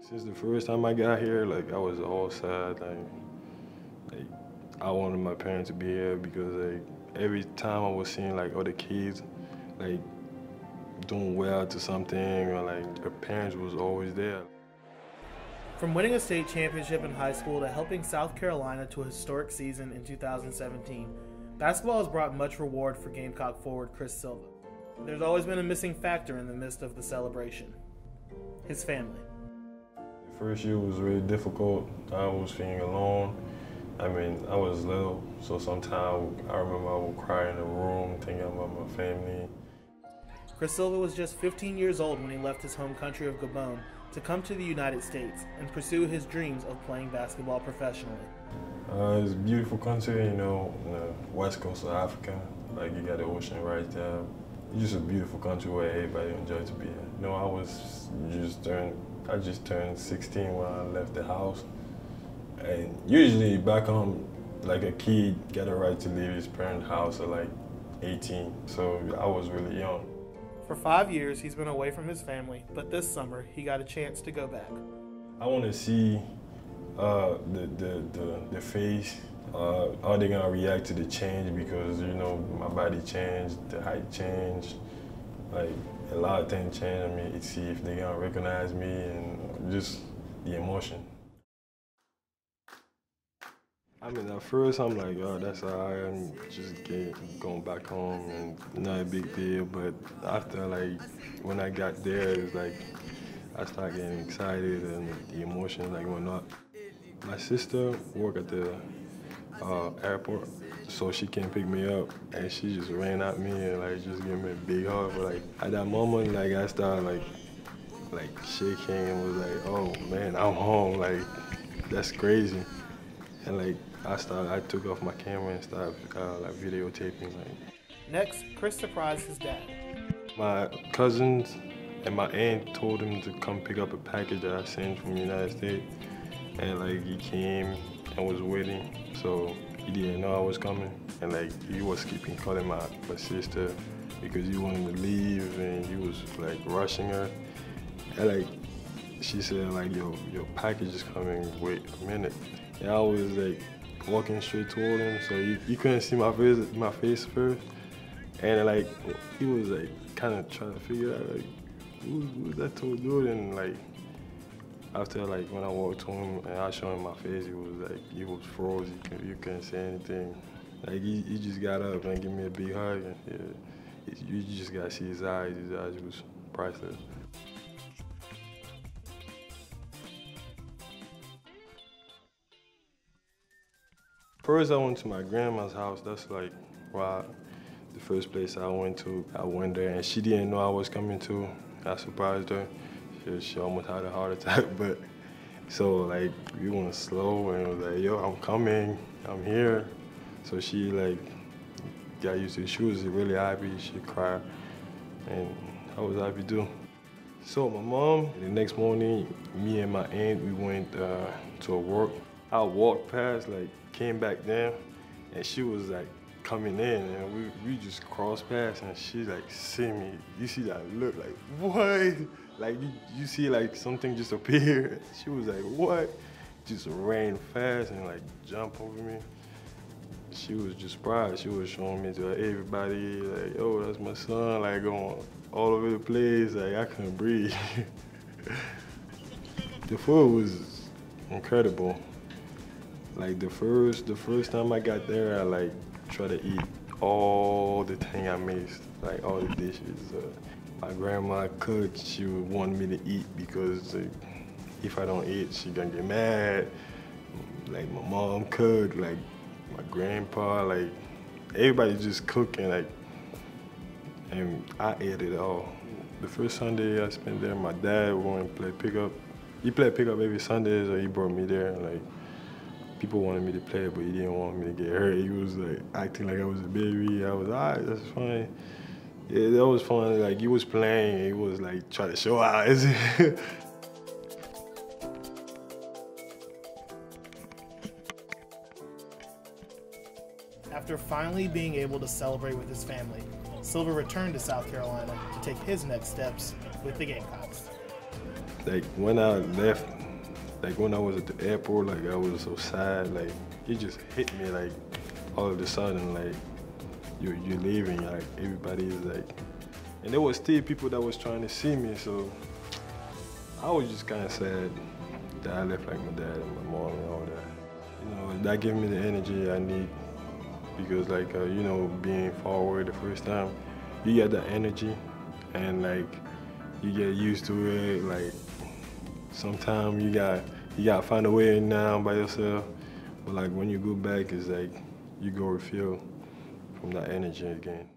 Since the first time I got here, like I was all sad. Like I wanted my parents to be here because like every time I was seeing like other kids, like doing well to something or like their parents was always there. From winning a state championship in high school to helping South Carolina to a historic season in 2017, basketball has brought much reward for Gamecock forward Chris Silva. There's always been a missing factor in the midst of the celebration: his family. The first year was really difficult. I was feeling alone. I mean, I was little, so sometimes I remember I would cry in the room thinking about my family. Chris Silva was just 15 years old when he left his home country of Gabon to come to the United States and pursue his dreams of playing basketball professionally. It's a beautiful country, you know, on the west coast of Africa. Like, you got the ocean right there. It's just a beautiful country where everybody enjoys to be here. You know, I just turned 16 when I left the house. And usually back home, like a kid got a right to leave his parents' house at like 18. So I was really young. For 5 years, he's been away from his family, but this summer, he got a chance to go back. I want to see the face, how they gonna react to the change, because you know my body changed, the height changed, like a lot of things changed. I mean, see if they gonna recognize me and just the emotion. I mean, at first I'm like, oh, that's all right, I'm just going back home and not a big deal. But after, like, when I got there, it's like I started getting excited and the emotions like went up. My sister worked at the airport, so she came pick me up, and she just ran at me and like just gave me a big hug. But like at that moment, like I started like shaking and was like, oh man, I'm home. Like that's crazy. And like I took off my camera and started like videotaping. Like Next, Chris surprised his dad. my cousins and my aunt told him to come pick up a package that I sent from the United States, and like he came and was waiting. So he didn't know I was coming, and like he was keeping calling my sister because he wanted to leave and he was like rushing her. And like she said like your package is coming, wait a minute. And I was like walking straight toward him, so you couldn't see my face first. And like he was like kind of trying to figure out like who's that tall dude, and like after like when I walked to him and I showed him my face, he was froze. You couldn't say anything. Like he just got up and gave me a big hug, and yeah, you just gotta see his eyes. His eyes was priceless. First, I went to my grandma's house. That's like the first place I went to. I went there, and she didn't know I was coming too. I surprised her. She almost had a heart attack, but so like we went slow, and it was like, yo, I'm coming, I'm here. So she like got used to it. She was really happy. She cried, and I was happy too. So my mom, the next morning, me and my aunt, we went to work. I walked past, like, came back down, and she was like coming in, and we just crossed paths, and she like see me. You see that look, like what? Like you see like something just appear. She was like, what? Just ran fast and like jumped over me. She was just proud. She was showing me to everybody, like, oh, that's my son, like going all over the place. Like I couldn't breathe. The food was incredible. Like the first time I got there, I like tried to eat all the thing I missed, like all the dishes. My grandma cooked. She would want me to eat because like, if I don't eat, she gonna get mad. Like my mom cooked, like my grandpa, like everybody just cooking, like, and I ate it all. The first Sunday I spent there, my dad wanted to play pickup. He played pickup every Sunday, so he brought me there. Like people wanted me to play, but he didn't want me to get hurt. He was like acting like I was a baby. I was, all right, that's fine. Yeah, that was fun. Like he was playing, he was like trying to show out. After finally being able to celebrate with his family, Silva returned to South Carolina to take his next steps with the Gamecocks. Like when I left, like when I was at the airport, like I was so sad. Like it just hit me like all of a sudden, like you're leaving. Like everybody is like, and there was still people that was trying to see me. So I was just kind of sad that I left like my dad and my mom and all that. You know, that gave me the energy I need because like you know, being forward the first time, you get that energy and like you get used to it. Like sometimes you got to find a way in now by yourself. But like when you go back, it's like you go refill from that energy again.